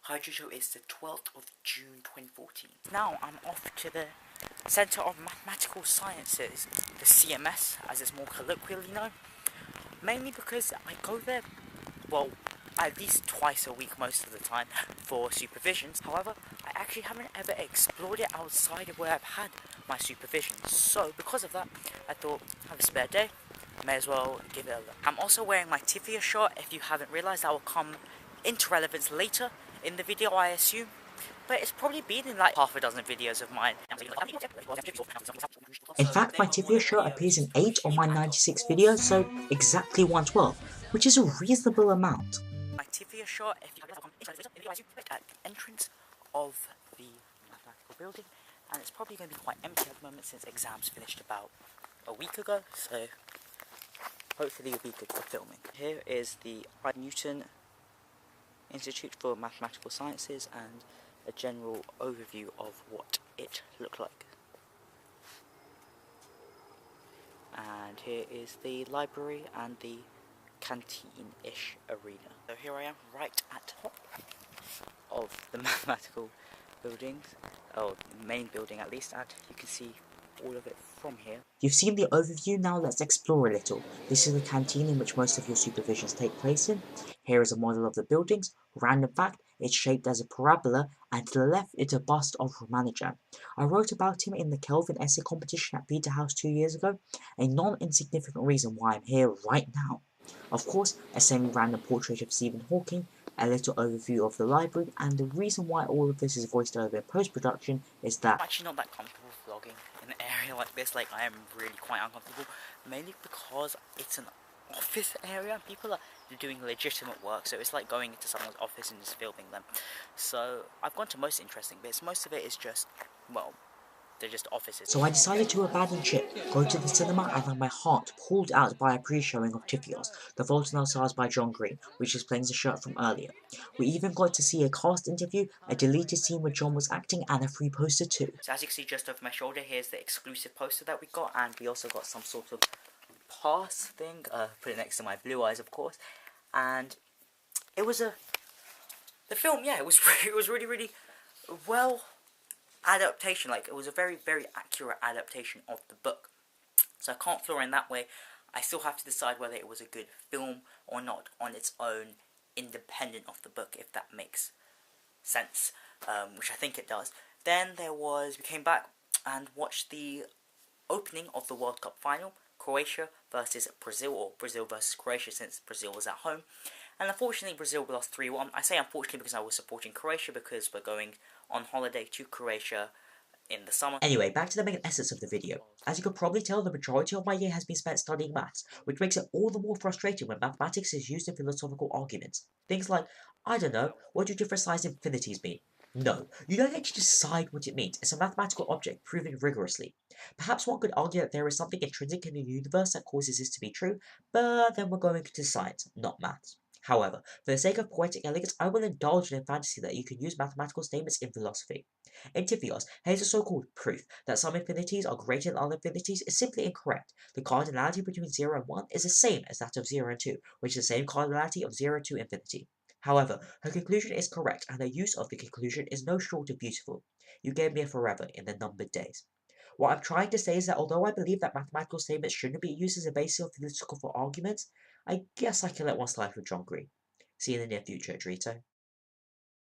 Hi Jojo, it's the 12th of June 2014. Now I'm off to the Centre of Mathematical Sciences, the C.M.S. as it's more colloquially known. Mainly because I go there, well, at least twice a week most of the time for supervisions. However, I actually haven't ever explored it outside of where I've had my supervisions. So because of that, I thought, have a spare day, may as well give it a look. I'm also wearing my Tifia shirt. If you haven't realised, that will come into relevance later in the video, I assume. But it's probably been in like half a dozen videos of mine. In fact, my Tifia shirt appears in 8 of my 96 videos, so exactly 112, which is a reasonable amount. My Tifia shirt, if you come into the video, at the entrance of the mathematical building, and it's probably going to be quite empty at the moment since exams finished about a week ago, so hopefully it'll be good for filming. Here is the Newton Institute for Mathematical Sciences and a general overview of what it looked like. And here is the library and the canteen-ish arena. So here I am, right at the top of the mathematical buildings, or the main building at least, and you can see all of it from here. You've seen the overview, now let's explore a little. This is the canteen in which most of your supervisions take place in. Here is a model of the buildings. Random fact, it's shaped as a parabola, and to the left is a bust of Ramanujan. I wrote about him in the Kelvin essay competition at Peterhouse 2 years ago, a non-insignificant reason why I'm here right now. Of course, a semi-random portrait of Stephen Hawking, a little overview of the library, and the reason why all of this is voiced over in post-production is that I'm actually not that comfortable vlogging in an area like this. Like, I am really quite uncomfortable, mainly because it's an office area and people are doing legitimate work, so it's like going into someone's office and just filming them. So I've gone to most interesting bits. Most of it is just, well, they're just offices. So I decided to abandon ship, go to the cinema, and have my heart pulled out by a pre-showing of Tiffios, The Fault in Our Stars by John Green, which explains the shirt from earlier. We even got to see a cast interview, a deleted scene where John was acting, and a free poster too. So as you can see just over my shoulder, here's the exclusive poster that we got, and we also got some sort of pass thing, put it next to my blue eyes of course, and it was the film, yeah, it was really well adaptation. Like, it was a very accurate adaptation of the book, so I can't flaw in that way. I still have to decide whether it was a good film or not on its own, independent of the book, if that makes sense, which I think it does. Then we came back and watched the opening of the World Cup final, Croatia versus Brazil, or Brazil versus Croatia since Brazil was at home. And unfortunately Brazil lost 3-1. I say unfortunately because I was supporting Croatia, because we're going on holiday to Croatia in the summer. Anyway, back to the main essence of the video. As you could probably tell, the majority of my year has been spent studying maths, which makes it all the more frustrating when mathematics is used in philosophical arguments. Things like, I don't know, what do different size infinities mean? No, you don't get to decide what it means. It's a mathematical object proven rigorously. Perhaps one could argue that there is something intrinsic in the universe that causes this to be true, but then we're going into science, not maths. However, for the sake of poetic elegance, I will indulge in a fantasy that you can use mathematical statements in philosophy. In Tiffios, Hazel's so-called proof that some infinities are greater than other infinities is simply incorrect. The cardinality between 0 and 1 is the same as that of 0 and 2, which is the same cardinality of 0 to infinity. However, her conclusion is correct, and the use of the conclusion is no short of beautiful. You gave me a forever in the numbered days. What I'm trying to say is that although I believe that mathematical statements shouldn't be used as a basis of philosophical arguments, I guess I can let one slide with John Green. See you in the near future, Drito.